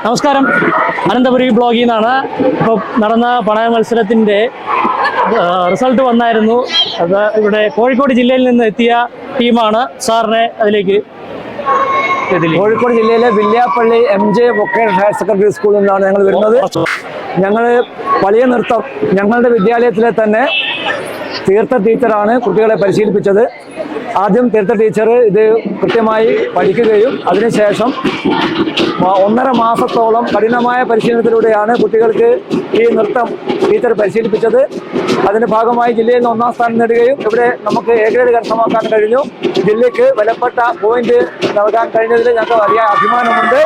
നമസ്കാരം, അനന്തപുരി ബ്ലോഗിൽ നിന്നാണ്. ഇപ്പോൾ നടന്ന പടയ മത്സരത്തിൻ്റെ റിസൾട്ട് വന്നായിരുന്നു. അത് ഇവിടെ കോഴിക്കോട് ജില്ലയിൽ നിന്ന് എത്തിയ ടീമാണ്. സാറിനെ അതിലേക്ക് കോഴിക്കോട് ജില്ലയിലെ Villiappally MJ vocational higher secondary സ്കൂളിൽ നിന്നാണ് ഞങ്ങൾ വരുന്നത്. ഞങ്ങൾ വലിയ നൃത്തം ഞങ്ങളുടെ വിദ്യാലയത്തിലെ തന്നെ തീർത്ഥ ടീച്ചറാണ് കുട്ടികളെ പരിശീലിപ്പിച്ചത്. ആദ്യം തീർത്ഥ ടീച്ചർ ഇത് കൃത്യമായി പഠിക്കുകയും അതിനുശേഷം 1.5 മാസത്തോളം കഠിനമായ പരിശീലനത്തിലൂടെയാണ് കുട്ടികൾക്ക് ഈ നൃത്തം ടീച്ചർ പരിശീലിപ്പിച്ചത്. അതിൻ്റെ ഭാഗമായി ജില്ലയിൽ നിന്ന് 1ാം സ്ഥാനം നേടുകയും ഇവിടെ നമുക്ക് A ഗ്രേഡ് കരസ്ഥമാക്കാൻ കഴിഞ്ഞു. ജില്ലയ്ക്ക് വിലപ്പെട്ട പോയിന്റ് നൽകാൻ കഴിഞ്ഞതിൽ ഞങ്ങൾക്ക് വലിയ അഭിമാനമുണ്ട്.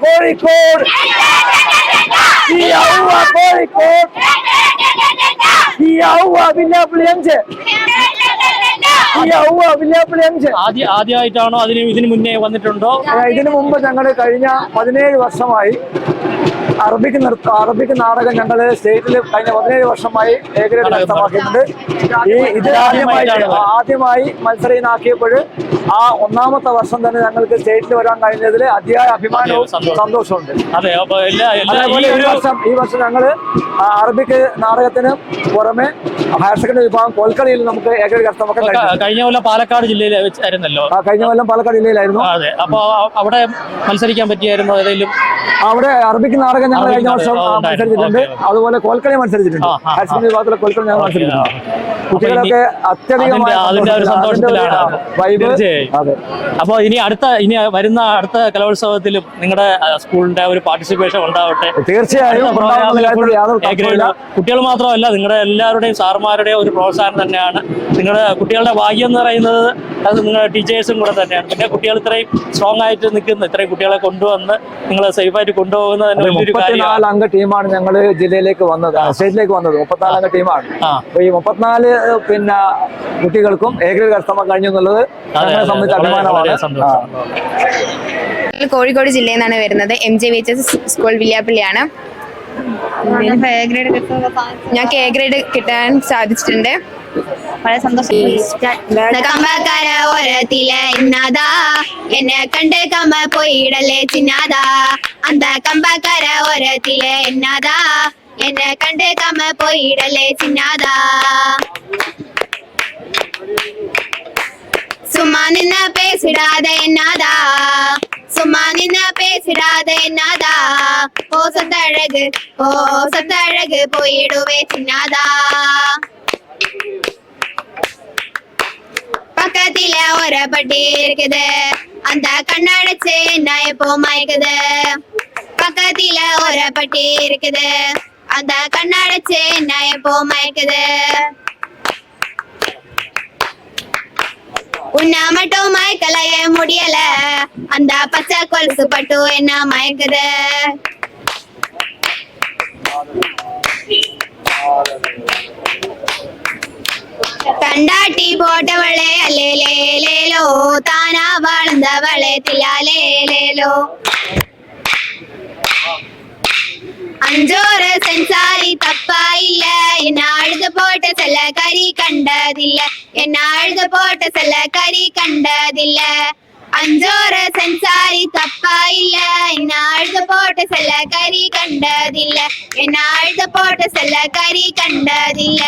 കോഴിക്കോട് ആദ്യമായിട്ടാണോ ഇതിനു മുന്നേ വന്നിട്ടുണ്ടോ? ഇതിനു മുമ്പ് ഞങ്ങൾ കഴിഞ്ഞ 17 വർഷമായി അറബിക് നാടകം ഞങ്ങൾ സ്റ്റേറ്റിൽ കഴിഞ്ഞ 17 വർഷമായി A ഗ്രേഡ് കരസ്ഥമാക്കിയിട്ടുണ്ട്. ഇത് ആദ്യമായി മത്സരീനാക്കിയപ്പോൾ ആ 1ാമത്തെ വർഷം തന്നെ ഞങ്ങൾക്ക് സ്റ്റേറ്റിൽ വരാൻ കഴിഞ്ഞതിൽ അതിയായ അഭിമാനവും സന്തോഷമുണ്ട്. അതേപോലെ ഈ വർഷം ഞങ്ങൾ അറബിക് നാടകത്തിന് പുറമെ ഹയർ സെക്കൻഡറി വിഭാഗം കൊൽക്കളിയിൽ നമുക്ക് A ഗ്രേഡ് കരസ്ഥമാക്കാൻ കഴിഞ്ഞു. കഴിഞ്ഞ കൊല്ലം പാലക്കാട് ജില്ലയിലായിരുന്നല്ലോ. കഴിഞ്ഞ കൊല്ലം പാലക്കാട് ജില്ലയിലായിരുന്നു. അതെ, അപ്പൊ അവിടെ മത്സരിക്കാൻ പറ്റിയായിരുന്നു ഏതെങ്കിലും? അവിടെ അറബിക് നാടകം ഞങ്ങൾ കഴിഞ്ഞ വർഷം മത്സരിച്ചിട്ടുണ്ട്. അതുപോലെ കോൽക്കളി മത്സരിച്ചിട്ടുണ്ട്. ഹയർ സെക്കൻഡറി വിഭാഗത്തിലെ കോൽക്കളി ഞങ്ങൾ മത്സരിച്ചിട്ടുണ്ട്. കുട്ടികളൊക്കെ അത്യധികമായ അപ്പൊ ഇനി വരുന്ന അടുത്ത കലോത്സവത്തിലും നിങ്ങളുടെ സ്കൂളിന്റെ ഒരു പാർട്ടിസിപ്പേഷൻ ഉണ്ടാവട്ടെ. തീർച്ചയായും. കുട്ടികൾ മാത്രമല്ല, നിങ്ങളുടെ എല്ലാവരുടെയും സാർമാരുടെയും ഒരു പ്രോത്സാഹനം തന്നെയാണ്. നിങ്ങളുടെ കുട്ടികളുടെ ഭാഗ്യം എന്ന് പറയുന്നത് അത് നിങ്ങളുടെ ടീച്ചേഴ്സും കൂടെ തന്നെയാണ്. പിന്നെ കുട്ടികൾ ഇത്രയും സ്ട്രോങ് ആയിട്ട് നിൽക്കുന്ന, ഇത്രയും കുട്ടികളെ കൊണ്ടുവന്ന് നിങ്ങൾ സേഫായിട്ട് കൊണ്ടുപോകുന്നത് 34 അംഗ ടീമാണ് ഞങ്ങൾ ജില്ലയിലേക്ക് വന്നത്, സ്റ്റേറ്റിലേക്ക് വന്നത്. 34 അംഗ ടീമാണ്. അപ്പൊ ഈ 34 കുട്ടികൾക്കും A ഗ്രേഡ് കരസ്ഥമാക്കാൻ കഴിഞ്ഞു എന്നുള്ളത് ഞങ്ങളെ സംബന്ധിച്ച് അഭിമാനമാണ്. കോഴിക്കോട് ജില്ലയിൽ നിന്നാണ് വരുന്നത്. MJ VHS സ്കൂൾ വില്യാപ്പള്ളിയാണ്. ഞങ്ങൾക്ക് A ഗ്രേഡ് കിട്ടാൻ സാധിച്ചിട്ടുണ്ട്. വളരെ സന്തോഷം. കമ്പക്കാര ഓരത്തിലെ ഇന്നാദാ എന്നെ കണ്ട് കമ്പ പോയിടല്ലേ ചിന്നാദാ. അന്ത കമ്പക്കാര ഓരത്തിലെ ഇന്നാദാ എന്നെ കണ്ട് കമ്പ പോയിടല്ലേ ചിന്നാദാ. சும்மா நின்ன பேசிடாத என்னதா, சும்மா நின்ன பேசிடாத என்னதா. ஓ சத்தழகு போயிடுவே சின்னதா. பக்கத்தில ஒரு பட்டி இருக்குது, அந்த கண்ணடைச்சு என்ன எப்போ மயக்குது. பக்கத்தில ஒரு பட்டி இருக்குது, அந்த கண்ணடைச்சு என்ன எப்போ மயக்குது. உன்ன மட்டும் மயக்கலைய முடியல, அந்த பச்சை கொலுசு பட்டு என்ன மயக்குது. கண்டாட்டி போட்டவளே அல்லேலேலேலோ, தானா வாழ்ந்தவளே தில்லாலேலேலோ. அஞ்சோர சென்சாரி தப்பா இல்ல, என்ன அழுது போட்ட செல்ல கறி கண்டதில்ல, என்ன அழுது போட்ட செல்ல கறி கண்டதில்ல. அஞ்சோர சென்சாரி தப்பா இல்ல, என்ன அழுது போட்ட செல்ல கறி கண்டதில்ல, என்ன அழுது போட்ட செல்ல கறி கண்டதில்ல.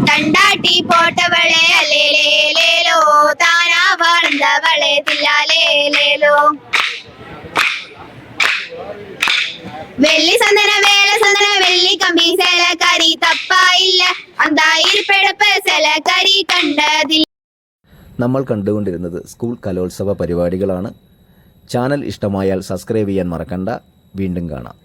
தண்டாட்டி போட்டவளே அல்லேலேலேலோ, தானா வாழ்ந்தவளே தில்லாலேலேலோ. வெள்ளி சந்தன வேல சந்தன வெள்ளி கம்பி சேல கறி தப்பா இல்ல, அந்த இருப்பிழപ്പ് சேല കറി കണ്ടതില്ല. നമ്മൾ കണ്ടുകൊണ്ടിരുന്നത് സ്കൂൾ കലോത്സവ പരിപാടികളാണ്. ചാനൽ ഇഷ്ടമായാൽ സബ്സ്ക്രൈബ് ചെയ്യാൻ മറക്കണ്ട. വീണ്ടും കാണാം.